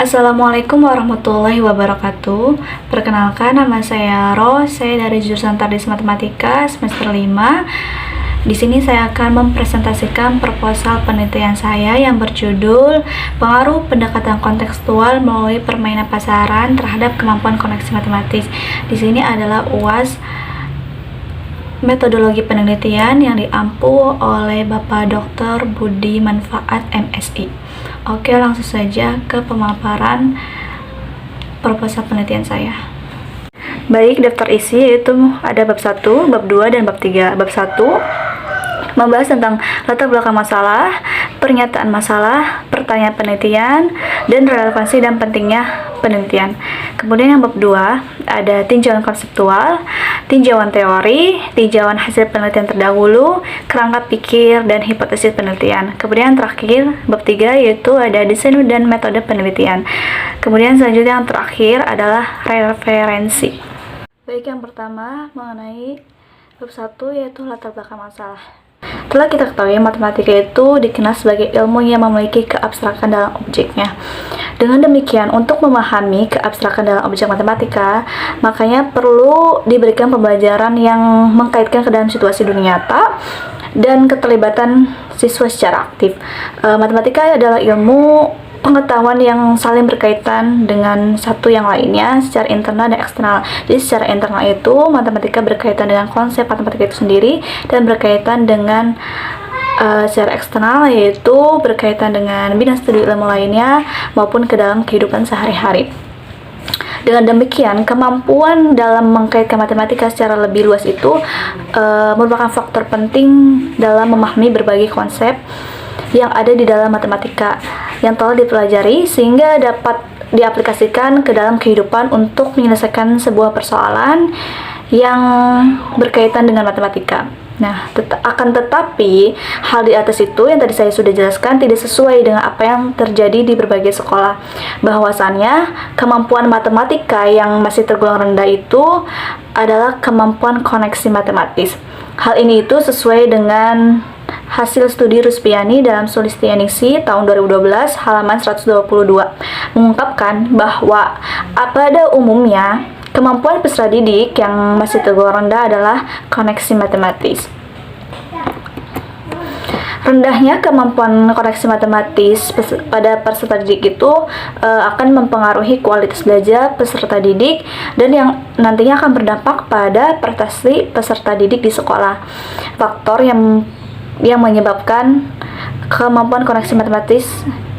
Assalamualaikum warahmatullahi wabarakatuh. Perkenalkan, nama saya Ros. Saya dari jurusan Tardis Matematika semester 5. Di sini saya akan mempresentasikan proposal penelitian saya yang berjudul Pengaruh Pendekatan Kontekstual melalui Permainan Pasaran terhadap Kemampuan Koneksi Matematis. Di sini adalah UAS metodologi penelitian yang diampu oleh Bapak Dr. Budi Manfaat MSI. Oke, langsung saja ke pemaparan proposal penelitian saya. Baik, daftar isi yaitu ada bab 1, bab 2, dan bab 3. Bab 1 membahas tentang latar belakang masalah, pernyataan masalah, pertanyaan penelitian, dan relevansi dan pentingnya penelitian. Kemudian yang bab 2 ada tinjauan konseptual, tinjauan teori, tinjauan hasil penelitian terdahulu, kerangka pikir, dan hipotesis penelitian. Kemudian terakhir, bab 3 yaitu ada desain dan metode penelitian. Kemudian selanjutnya yang terakhir adalah referensi. Baik, yang pertama mengenai bab 1 yaitu latar belakang masalah. Telah kita ketahui, matematika itu dikenal sebagai ilmu yang memiliki keabstrakan dalam objeknya. Dengan demikian, untuk memahami keabstrakan dalam objek matematika, makanya perlu diberikan pembelajaran yang mengkaitkan ke dalam situasi dunia nyata dan keterlibatan siswa secara aktif. Matematika adalah ilmu pengetahuan yang saling berkaitan dengan satu yang lainnya secara internal dan eksternal. Jadi secara internal itu matematika berkaitan dengan konsep matematika itu sendiri, dan berkaitan dengan secara eksternal yaitu berkaitan dengan bidang studi ilmu lainnya maupun ke dalam kehidupan sehari-hari. Dengan demikian, kemampuan dalam mengkaitkan matematika secara lebih luas itu merupakan faktor penting dalam memahami berbagai konsep yang ada di dalam matematika yang telah dipelajari sehingga dapat diaplikasikan ke dalam kehidupan untuk menyelesaikan sebuah persoalan yang berkaitan dengan matematika. Nah, akan tetapi hal di atas itu yang tadi saya sudah jelaskan tidak sesuai dengan apa yang terjadi di berbagai sekolah. Bahwasannya kemampuan matematika yang masih tergolong rendah itu adalah kemampuan koneksi matematis. Hal ini itu sesuai dengan hasil studi Ruspiani dalam Sulistianisi tahun 2012 halaman 122 mengungkapkan bahwa pada umumnya kemampuan peserta didik yang masih tergolong rendah adalah koneksi matematis. Rendahnya kemampuan koneksi matematis pada peserta didik itu akan mempengaruhi kualitas belajar peserta didik dan yang nantinya akan berdampak pada prestasi peserta didik di sekolah. Faktor yang menyebabkan kemampuan koneksi matematis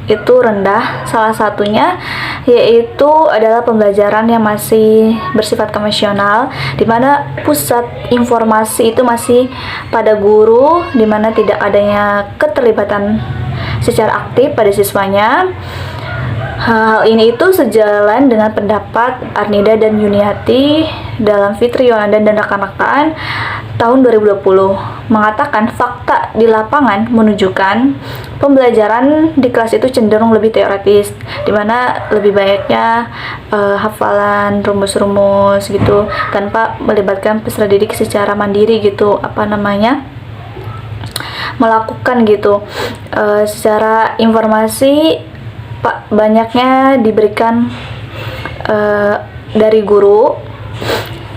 itu rendah, salah satunya yaitu adalah pembelajaran yang masih bersifat konvensional, di mana pusat informasi itu masih pada guru, di mana tidak adanya keterlibatan secara aktif pada siswanya. Hal ini itu sejalan dengan pendapat Arnida dan Yuniati dalam Fitri Yolanda dan rekan-rekan tahun 2020 mengatakan fakta di lapangan menunjukkan pembelajaran di kelas itu cenderung lebih teoretis, di mana lebih banyaknya hafalan rumus-rumus gitu tanpa melibatkan peserta didik secara mandiri gitu, melakukan gitu secara informasi banyaknya diberikan dari guru.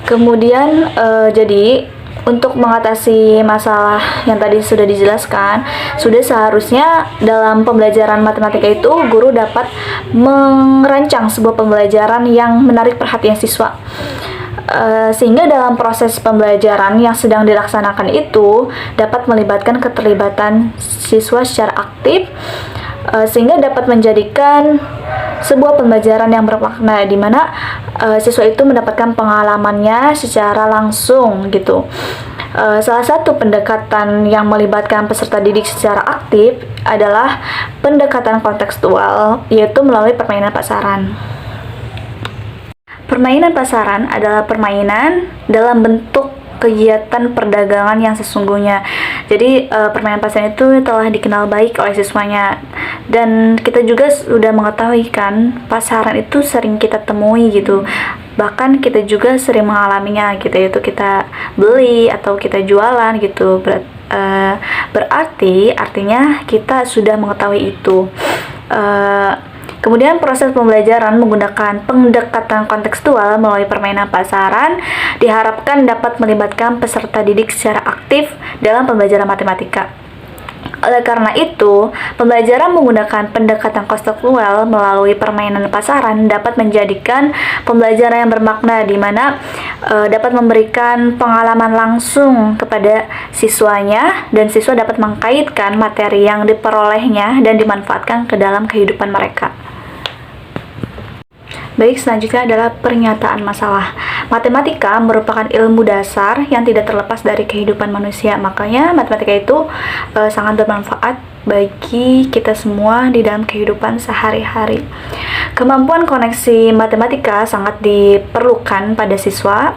Kemudian jadi untuk mengatasi masalah yang tadi sudah dijelaskan, sudah seharusnya dalam pembelajaran matematika itu guru dapat merancang sebuah pembelajaran yang menarik perhatian siswa. Sehingga dalam proses pembelajaran yang sedang dilaksanakan itu dapat melibatkan keterlibatan siswa secara aktif, sehingga dapat menjadikan sebuah pembelajaran yang bermakna, di mana siswa itu mendapatkan pengalamannya secara langsung gitu. Salah satu pendekatan yang melibatkan peserta didik secara aktif adalah pendekatan kontekstual, yaitu melalui permainan pasaran. Permainan pasaran adalah permainan dalam bentuk kegiatan perdagangan yang sesungguhnya. Jadi permainan pasaran itu telah dikenal baik oleh siswanya, dan kita juga sudah mengetahui kan pasaran itu sering kita temui gitu, bahkan kita juga sering mengalaminya gitu, yaitu kita beli atau kita jualan gitu. Berarti artinya kita sudah mengetahui itu. Kemudian proses pembelajaran menggunakan pendekatan kontekstual melalui permainan pasaran diharapkan dapat melibatkan peserta didik secara aktif dalam pembelajaran matematika. Oleh karena itu, pembelajaran menggunakan pendekatan kontekstual melalui permainan pasaran dapat menjadikan pembelajaran yang bermakna, di mana dapat memberikan pengalaman langsung kepada siswanya, dan siswa dapat mengkaitkan materi yang diperolehnya dan dimanfaatkan ke dalam kehidupan mereka. Baik, selanjutnya adalah pernyataan masalah. Matematika merupakan ilmu dasar yang tidak terlepas dari kehidupan manusia. Makanya matematika itu sangat bermanfaat bagi kita semua di dalam kehidupan sehari-hari. Kemampuan koneksi matematika sangat diperlukan pada siswa.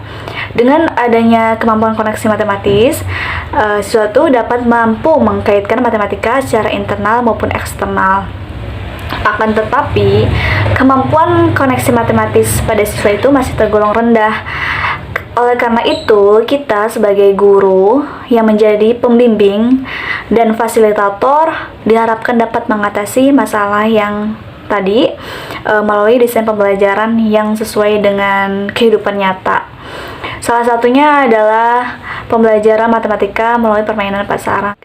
Dengan adanya kemampuan koneksi matematis, siswa itu dapat mampu mengkaitkan matematika secara internal maupun eksternal. Akan tetapi, kemampuan koneksi matematis pada siswa itu masih tergolong rendah. Oleh karena itu, kita sebagai guru yang menjadi pembimbing dan fasilitator diharapkan dapat mengatasi masalah yang tadi melalui desain pembelajaran yang sesuai dengan kehidupan nyata. Salah satunya adalah pembelajaran matematika melalui permainan pasaran.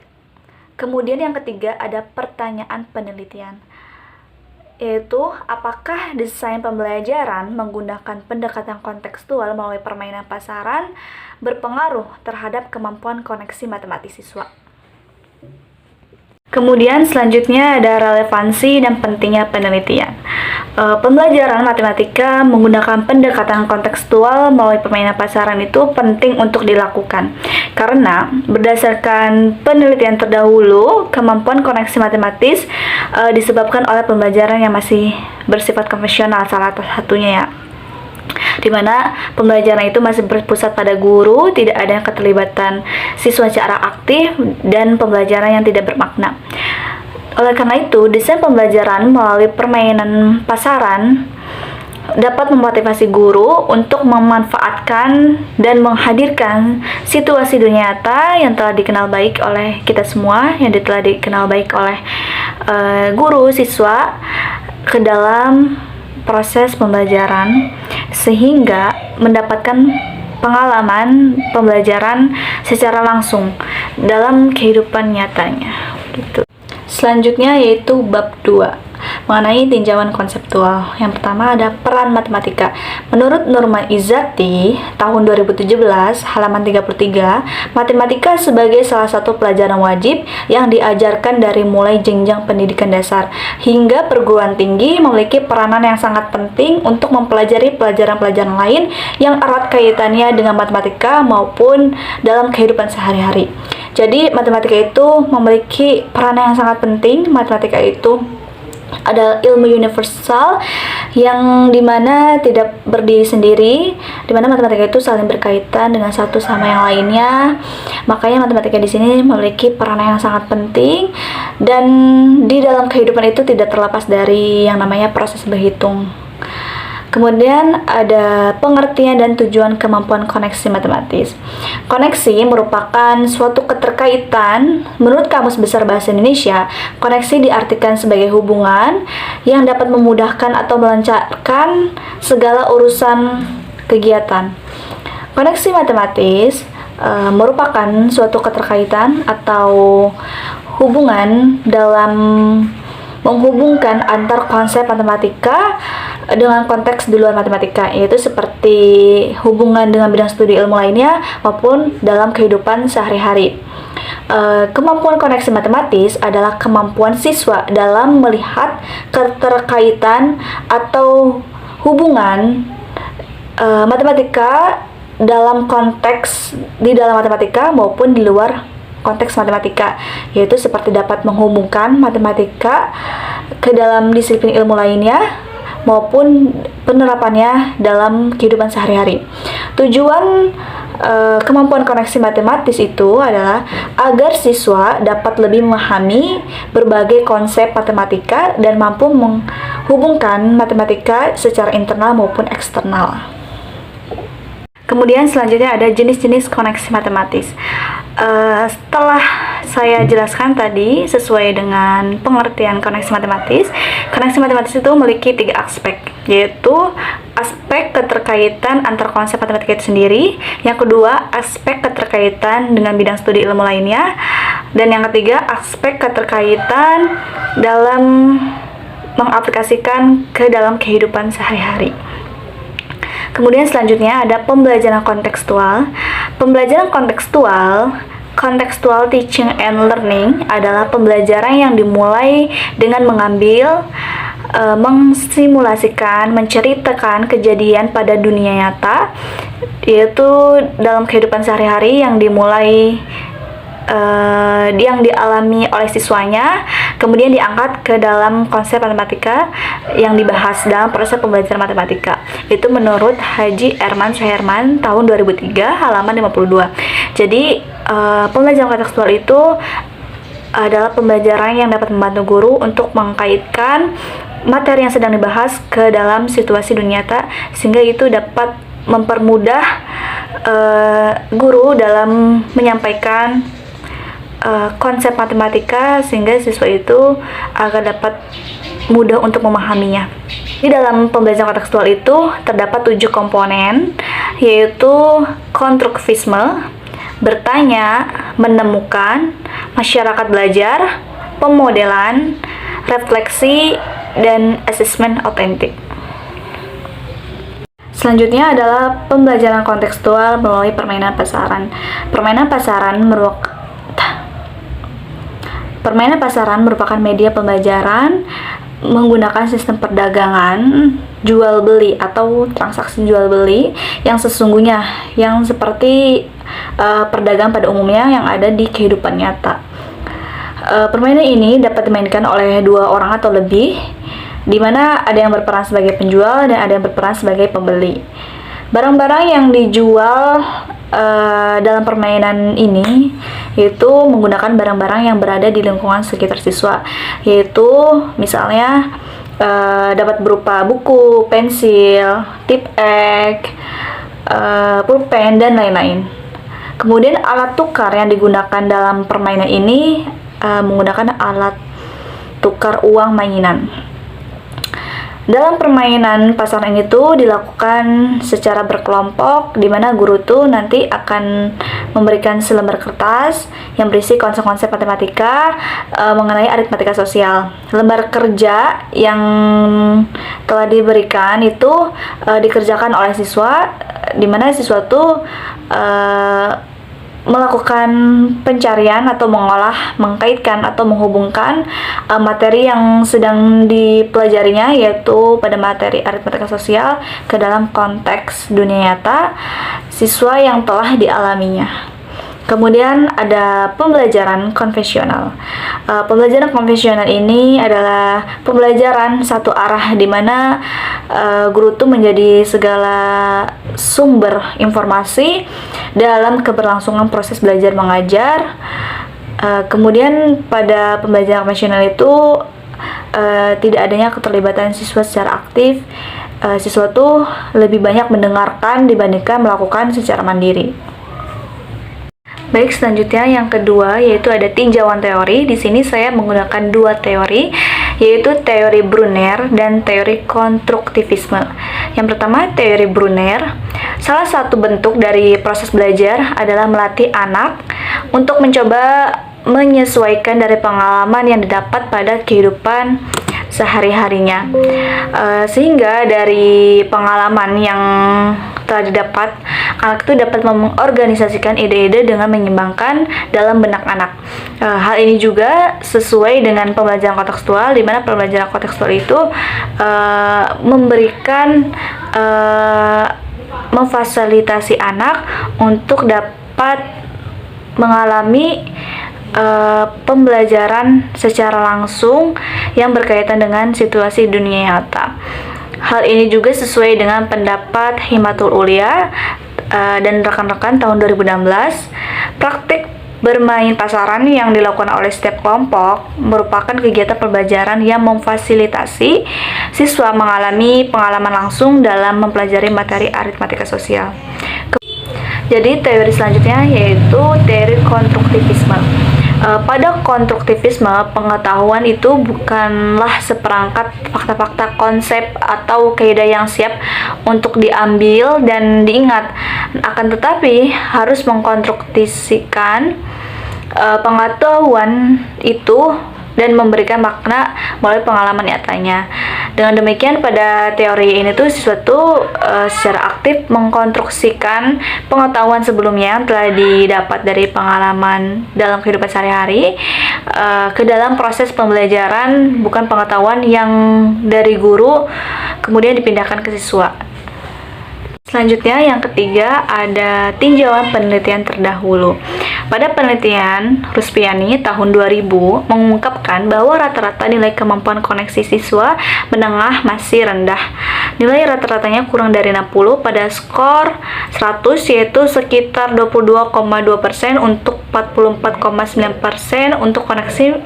Kemudian yang ketiga ada pertanyaan penelitian, yaitu apakah desain pembelajaran menggunakan pendekatan kontekstual melalui permainan pasaran berpengaruh terhadap kemampuan koneksi matematis siswa. Kemudian selanjutnya ada relevansi dan pentingnya penelitian. Pembelajaran matematika menggunakan pendekatan kontekstual melalui permainan pasaran itu penting untuk dilakukan karena berdasarkan penelitian terdahulu, kemampuan koneksi matematis disebabkan oleh pembelajaran yang masih bersifat konvensional, salah satunya ya, di mana pembelajaran itu masih berpusat pada guru, tidak ada keterlibatan siswa secara aktif, dan pembelajaran yang tidak bermakna. Oleh karena itu, desain pembelajaran melalui permainan pasaran dapat memotivasi guru untuk memanfaatkan dan menghadirkan situasi dunia nyata yang telah dikenal baik oleh kita semua, yang telah dikenal baik oleh guru, siswa ke dalam proses pembelajaran, sehingga mendapatkan pengalaman pembelajaran secara langsung dalam kehidupan nyatanya gitu. Selanjutnya yaitu bab 2 mengenai tinjauan konseptual. Yang pertama ada peran matematika. Menurut Nurma Izzati tahun 2017 halaman 33, matematika sebagai salah satu pelajaran wajib yang diajarkan dari mulai jenjang pendidikan dasar hingga perguruan tinggi memiliki peranan yang sangat penting untuk mempelajari pelajaran-pelajaran lain yang erat kaitannya dengan matematika maupun dalam kehidupan sehari-hari. Jadi matematika itu memiliki peranan yang sangat penting. Matematika itu adalah ilmu universal yang dimana tidak berdiri sendiri, dimana matematika itu saling berkaitan dengan satu sama yang lainnya. Makanya matematika di sini memiliki peranan yang sangat penting, dan di dalam kehidupan itu tidak terlepas dari yang namanya proses berhitung. Kemudian ada pengertian dan tujuan kemampuan koneksi matematis. Koneksi merupakan suatu keterkaitan. Menurut Kamus Besar Bahasa Indonesia, koneksi diartikan sebagai hubungan yang dapat memudahkan atau melancarkan segala urusan kegiatan. Koneksi matematis merupakan suatu keterkaitan atau hubungan dalam menghubungkan antar konsep matematika dengan konteks di luar matematika, yaitu seperti hubungan dengan bidang studi ilmu lainnya maupun dalam kehidupan sehari-hari. Kemampuan koneksi matematis adalah kemampuan siswa dalam melihat keterkaitan atau hubungan matematika dalam konteks di dalam matematika maupun di luar konteks matematika, yaitu seperti dapat menghubungkan matematika ke dalam disiplin ilmu lainnya maupun penerapannya dalam kehidupan sehari-hari. Tujuan kemampuan koneksi matematis itu adalah agar siswa dapat lebih memahami berbagai konsep matematika dan mampu menghubungkan matematika secara internal maupun eksternal. Kemudian selanjutnya ada jenis-jenis koneksi matematis. Setelah saya jelaskan tadi sesuai dengan pengertian koneksi matematis itu memiliki 3 aspek, yaitu aspek keterkaitan antar konsep matematika itu sendiri, yang kedua aspek keterkaitan dengan bidang studi ilmu lainnya, dan yang ketiga aspek keterkaitan dalam mengaplikasikan ke dalam kehidupan sehari-hari. Kemudian selanjutnya ada pembelajaran kontekstual. Pembelajaran contextual teaching and learning adalah pembelajaran yang dimulai dengan mengambil, mensimulasikan, menceritakan kejadian pada dunia nyata, yaitu dalam kehidupan sehari-hari yang dimulai yang dialami oleh siswanya, kemudian diangkat ke dalam konsep matematika yang dibahas dalam proses pembelajaran matematika. Itu menurut Haji Erman Suherman tahun 2003 halaman 52. Jadi pembelajaran kontekstual itu adalah pembelajaran yang dapat membantu guru untuk mengkaitkan materi yang sedang dibahas ke dalam situasi dunia nyata, sehingga itu dapat mempermudah guru dalam menyampaikan konsep matematika, sehingga siswa itu akan dapat mudah untuk memahaminya. Di dalam pembelajaran kontekstual itu terdapat 7 komponen, yaitu konstruktivisme, bertanya, menemukan, masyarakat belajar, pemodelan, refleksi, dan asesmen otentik. Selanjutnya adalah pembelajaran kontekstual melalui permainan pasaran. Permainan pasaran merupakan media pembelajaran menggunakan sistem perdagangan jual beli atau transaksi jual beli yang sesungguhnya, yang seperti perdagangan pada umumnya yang ada di kehidupan nyata. Permainan ini dapat dimainkan oleh 2 orang atau lebih, di mana ada yang berperan sebagai penjual dan ada yang berperan sebagai pembeli. Barang-barang yang dijual dalam permainan ini yaitu menggunakan barang-barang yang berada di lingkungan sekitar siswa, yaitu misalnya dapat berupa buku, pensil, tip ek, pulpen, dan lain-lain. Kemudian alat tukar yang digunakan dalam permainan ini menggunakan alat tukar uang mainan. Dalam permainan pasaran itu dilakukan secara berkelompok, di mana guru tuh nanti akan memberikan selembar kertas yang berisi konsep-konsep matematika mengenai aritmatika sosial. Lembar kerja yang telah diberikan itu dikerjakan oleh siswa, di mana siswa tuh melakukan pencarian atau mengolah, mengkaitkan atau menghubungkan materi yang sedang dipelajarinya, yaitu pada materi aritmatika sosial, ke dalam konteks dunia nyata siswa yang telah dialaminya. Kemudian ada pembelajaran konvensional. Pembelajaran konvensional ini adalah pembelajaran satu arah, di mana guru itu menjadi segala sumber informasi dalam keberlangsungan proses belajar mengajar. Kemudian pada pembelajaran konvensional itu tidak adanya keterlibatan siswa secara aktif. Siswa tuh lebih banyak mendengarkan dibandingkan melakukan secara mandiri. Baik, selanjutnya yang kedua yaitu ada tinjauan teori. Di sini saya menggunakan 2 teori, yaitu teori Brunner dan teori konstruktivisme. Yang pertama, teori Brunner. Salah satu bentuk dari proses belajar adalah melatih anak untuk mencoba menyesuaikan dari pengalaman yang didapat pada kehidupan sehari-harinya, sehingga dari pengalaman yang telah didapat, anak itu dapat mengorganisasikan ide-ide dengan menyimbangkan dalam benak anak. Hal ini juga sesuai dengan pembelajaran kontekstual, di mana pembelajaran kontekstual itu memberikan memfasilitasi anak untuk dapat mengalami pembelajaran secara langsung yang berkaitan dengan situasi dunia nyata. Hal ini juga sesuai dengan pendapat Himatul Ulia dan rekan-rekan tahun 2016. Praktik Bermain pasaran yang dilakukan oleh setiap kelompok merupakan kegiatan pembelajaran yang memfasilitasi siswa mengalami pengalaman langsung dalam mempelajari materi aritmatika sosial. Jadi teori selanjutnya yaitu teori konstruktivisme. Pada konstruktivisme, pengetahuan itu bukanlah seperangkat fakta-fakta, konsep, atau kaidah yang siap untuk diambil dan diingat, akan tetapi harus mengkonstruksikan pengetahuan itu dan memberikan makna melalui pengalaman nyatanya. Dengan demikian, pada teori ini siswa secara aktif mengkonstruksikan pengetahuan sebelumnya yang telah didapat dari pengalaman dalam kehidupan sehari-hari ke dalam proses pembelajaran, bukan pengetahuan yang dari guru kemudian dipindahkan ke siswa. Selanjutnya, yang ketiga ada tinjauan penelitian terdahulu. Pada penelitian, Ruspiani tahun 2000 mengungkapkan bahwa rata-rata nilai kemampuan koneksi siswa menengah masih rendah. Nilai rata-ratanya kurang dari 60 pada skor 100, yaitu sekitar 22,2% untuk 44,9% untuk koneksi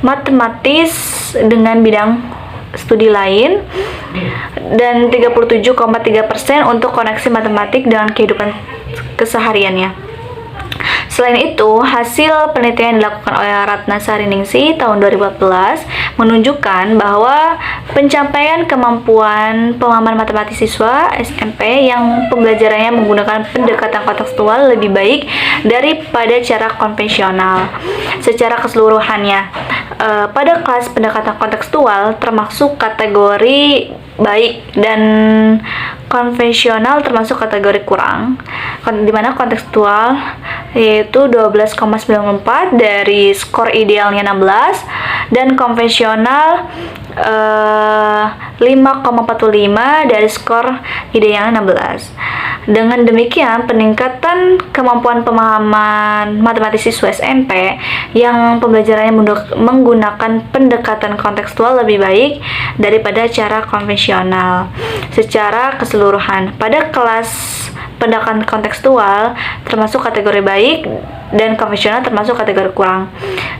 matematis dengan bidang studi lain, dan 37,3% untuk koneksi matematik dengan kehidupan kesehariannya. Selain itu, hasil penelitian yang dilakukan oleh Ratna Sariningsih tahun 2014 menunjukkan bahwa pencapaian kemampuan pemahaman matematis siswa SMP yang pembelajarannya menggunakan pendekatan kontekstual lebih baik daripada cara konvensional. Secara keseluruhannya, pada kelas pendekatan kontekstual termasuk kategori baik dan konvensional termasuk kategori kurang, di mana kontekstual yaitu 12,94 dari skor idealnya 16 dan konvensional 5,45 dari skor idealnya 16. Dengan demikian, peningkatan kemampuan pemahaman matematis siswa SMP yang pembelajarannya menggunakan pendekatan kontekstual lebih baik daripada cara konvensional. Secara keseluruhan, pada kelas pendekatan kontekstual termasuk kategori baik dan konvensional termasuk kategori kurang,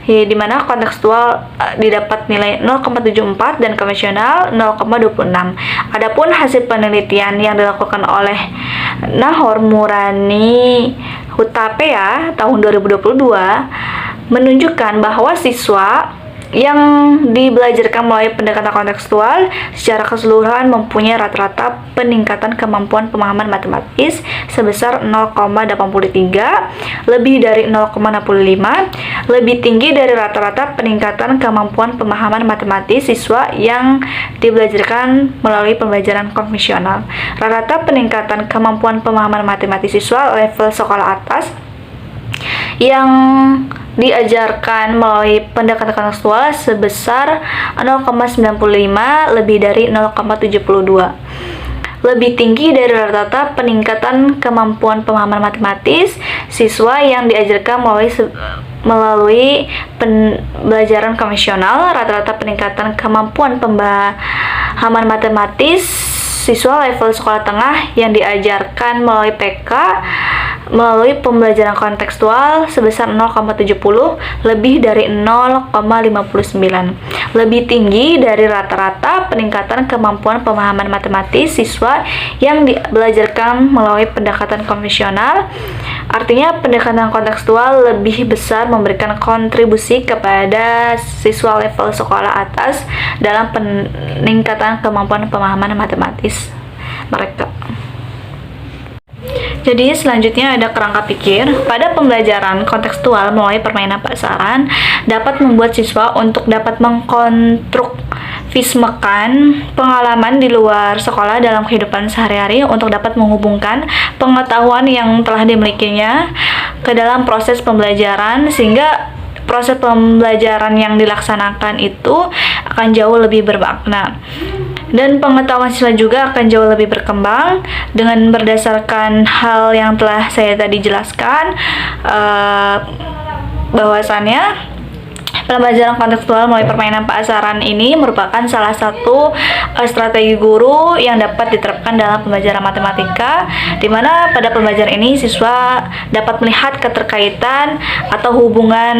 di mana kontekstual didapat nilai 0,74 dan konvensional 0,26. Adapun hasil penelitian yang dilakukan oleh Nahor Murani Hutapea tahun 2022 menunjukkan bahwa siswa yang dibelajarkan melalui pendekatan kontekstual secara keseluruhan mempunyai rata-rata peningkatan kemampuan pemahaman matematis sebesar 0,83, lebih dari 0,65, lebih tinggi dari rata-rata peningkatan kemampuan pemahaman matematis siswa yang dibelajarkan melalui pembelajaran konvensional. Rata-rata peningkatan kemampuan pemahaman matematis siswa level sekolah atas yang diajarkan melalui pendekatan kontekstual sebesar 0,95, lebih dari 0,72. Lebih tinggi dari rata-rata peningkatan kemampuan pemahaman matematis siswa yang diajarkan melalui pembelajaran konvensional. Rata-rata peningkatan kemampuan pemahaman matematis siswa level sekolah tengah yang diajarkan melalui PK melalui pembelajaran kontekstual sebesar 0,70, lebih dari 0,59. Lebih tinggi dari rata-rata peningkatan kemampuan pemahaman matematis siswa yang belajarkan melalui pendekatan konvensional. Artinya pendekatan kontekstual lebih besar memberikan kontribusi kepada siswa level sekolah atas dalam peningkatan kemampuan pemahaman matematis mereka. Jadi selanjutnya ada kerangka pikir. Pada pembelajaran kontekstual melalui permainan pasaran dapat membuat siswa untuk dapat mengkonstruksikan pengalaman di luar sekolah dalam kehidupan sehari-hari untuk dapat menghubungkan pengetahuan yang telah dimilikinya ke dalam proses pembelajaran, sehingga proses pembelajaran yang dilaksanakan itu akan jauh lebih bermakna. Dan pengetahuan siswa juga akan jauh lebih berkembang dengan berdasarkan hal yang telah saya tadi jelaskan, bahwasannya Pembelajaran kontekstual melalui permainan pasaran ini merupakan salah satu strategi guru yang dapat diterapkan dalam pembelajaran matematika, di mana pada pembelajaran ini siswa dapat melihat keterkaitan atau hubungan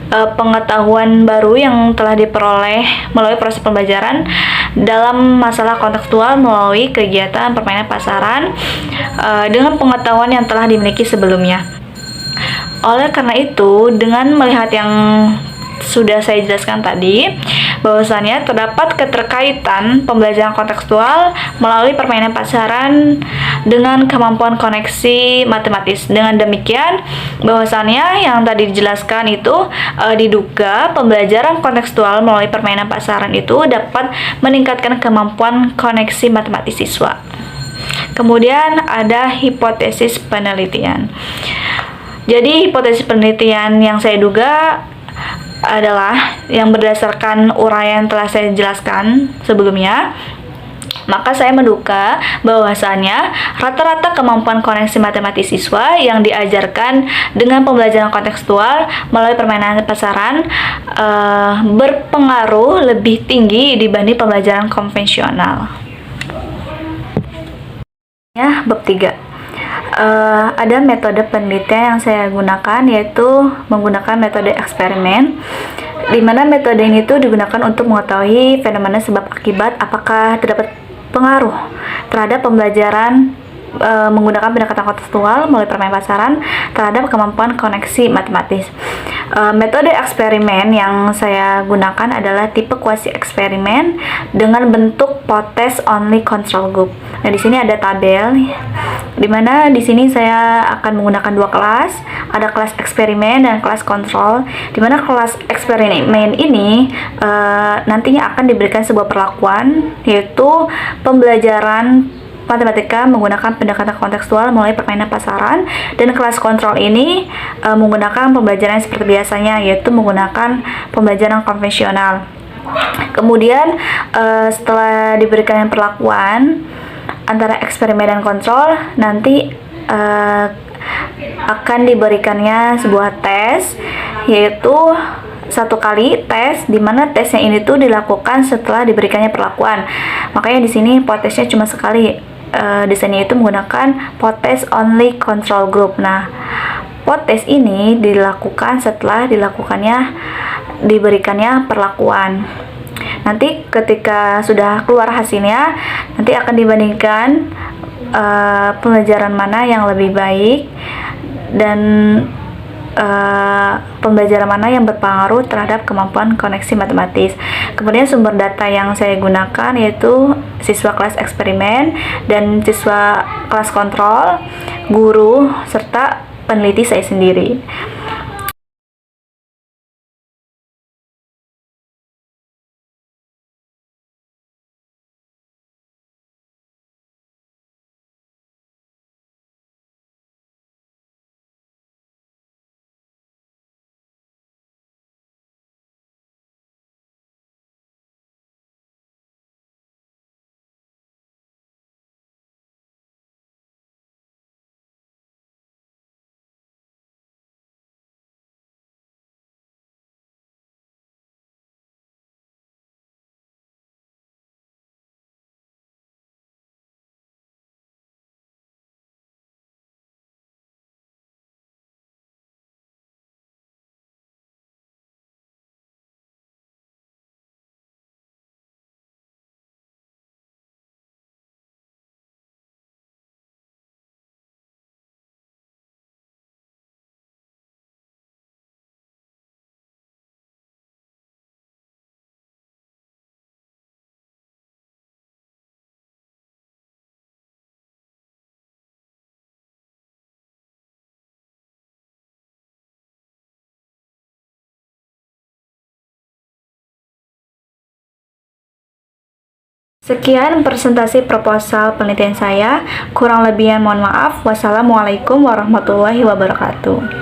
pengetahuan baru yang telah diperoleh melalui proses pembelajaran dalam masalah kontekstual melalui kegiatan permainan pasaran dengan pengetahuan yang telah dimiliki sebelumnya. Oleh karena itu, dengan melihat yang sudah saya jelaskan tadi, bahwasannya terdapat keterkaitan pembelajaran kontekstual melalui permainan pasaran dengan kemampuan koneksi matematis. Dengan demikian, bahwasannya yang tadi dijelaskan itu diduga pembelajaran kontekstual melalui permainan pasaran itu dapat meningkatkan kemampuan koneksi matematis siswa. Kemudian ada hipotesis penelitian. Jadi hipotesis penelitian yang saya duga adalah yang berdasarkan uraian telah saya jelaskan sebelumnya. Maka saya menduga bahwasannya rata-rata kemampuan koneksi matematis siswa yang diajarkan dengan pembelajaran kontekstual melalui permainan pasaran berpengaruh lebih tinggi dibanding pembelajaran konvensional. Ya, bab 3. Ada metode penelitian yang saya gunakan, yaitu menggunakan metode eksperimen, di mana metode ini tuh digunakan untuk mengetahui fenomena sebab akibat apakah terdapat pengaruh terhadap pembelajaran menggunakan pendekatan kontekstual melalui permainan pasaran terhadap kemampuan koneksi matematis. Metode eksperimen yang saya gunakan adalah tipe kuasi eksperimen dengan bentuk potes only control group. Nah, di sini ada tabel, di mana di sini saya akan menggunakan dua kelas, ada kelas eksperimen dan kelas kontrol. Di mana kelas eksperimen ini nantinya akan diberikan sebuah perlakuan, yaitu pembelajaran matematika menggunakan pendekatan kontekstual melalui permainan pasaran, dan kelas kontrol ini menggunakan pembelajaran seperti biasanya, yaitu menggunakan pembelajaran konvensional. Kemudian setelah diberikan perlakuan antara eksperimen dan kontrol, nanti akan diberikannya sebuah tes, yaitu satu kali tes, di mana tesnya ini tuh dilakukan setelah diberikannya perlakuan. Makanya di sini potesnya cuma sekali. Desainnya itu menggunakan potes only control group. Nah, potes ini dilakukan setelah diberikannya perlakuan. Nanti ketika sudah keluar hasilnya, nanti akan dibandingkan pembelajaran mana yang lebih baik dan pembelajaran mana yang berpengaruh terhadap kemampuan koneksi matematis. Kemudian sumber data yang saya gunakan yaitu siswa kelas eksperimen dan siswa kelas kontrol, guru, serta peneliti saya sendiri. Sekian presentasi proposal penelitian saya. Kurang lebihnya mohon maaf. Wassalamualaikum warahmatullahi wabarakatuh.